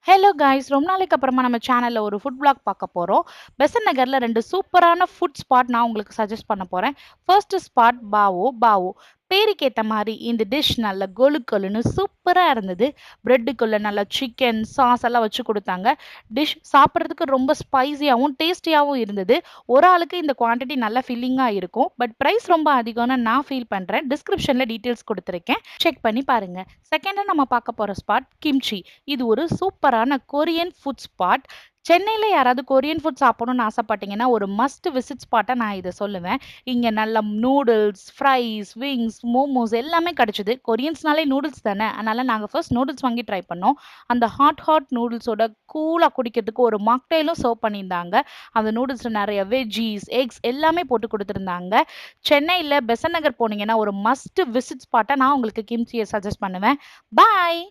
Hello guys! ரொம்ப நாளைக்கு அப்புறமா நம்ம சேனல்ல ஒரு ஃபுட் விளாக் பார்க்க போறோம். பெசன்ட் நகர்ல 2 சூப்பரான ஃபுட் ஸ்பாட் நான் உங்களுக்கு சஜெஸ்ட் பண்ண போறேன். ஃபர்ஸ்ட் ஸ்பாட் பாவோ பாவோ. பேருக்கு ஏத்த மாரி இந்த டிஷ் நல்ல கொழு கொழுன்னு சூப்பரா இருந்தது. பிரெட்டுக்குள்ள நல்லா சிக்கன், சாஸ் எல்லாம் வச்சு குடுத்தாங்க. டிஷ் சாப்பிடுறதுக்கு ரொம்ப ஸ்பைசியாவும், டேஸ்டியாவும் இருந்தது. ஒரு ஆளுக்கு இந்த குவான்டிட்டி நல்லா ஃபில்லிங்கா இருக்கும். பட் பிரைஸ் ரொம்ப அதிகம்னு நான் ஃபீல் பண்றேன். டிஸ்கிரிப்ஷன்ல டீட்டெயில்ஸ் குடுத்துருக்கேன். செக் பண்ணி பாருங்க. செகண்டா நம்ம பார்க்க போற ஸ்பாட் கிம்ச்சி. இது ஒரு சூப்பரான கொரியன் ஃபுட் ஸ்பாட். சென்னையில யாராவது கொரியன் ஃபுட் சாப்பிடணும்னு ஆசைப்பட்டீங்கன்னா, ஒரு மஸ்ட் விசிட் ஸ்பாட்டா நான் இத சொல்லுவேன். இங்க நல்ல நூடுல்ஸ், ஃப்ரைஸ், விங்ஸ், மோமோஸ் எல்லாமே கிடைச்சது. கொரியன்ஸ்னாலே நூடுல்ஸ் தானே! அதனால நாங்க ஃபர்ஸ்ட் நூடுல்ஸ் வாங்கி ட்ரை பண்ணோம். அந்த ஹாட் நூடுல்ஸோட கூலா குடிக்கிறதுக்கு ஒரு மாக்டெயிலும் சர்வ் பண்ணியிருந்தாங்க. அந்த நூடுல்ஸ்ல நெறைய வெஜ்ஜீஸ், எக்ஸ் எல்லாமே போட்டு குடுத்துருந்தாங்க. சென்னையில பெசன்ட் நகர் போனீங்கன்னா, ஒரு மஸ்ட் விசிட் ஸ்பாட்டா நான் உங்களுக்கு கிம்ச்சிய சஜெஸ்ட் பண்ணுவேன். பாய்.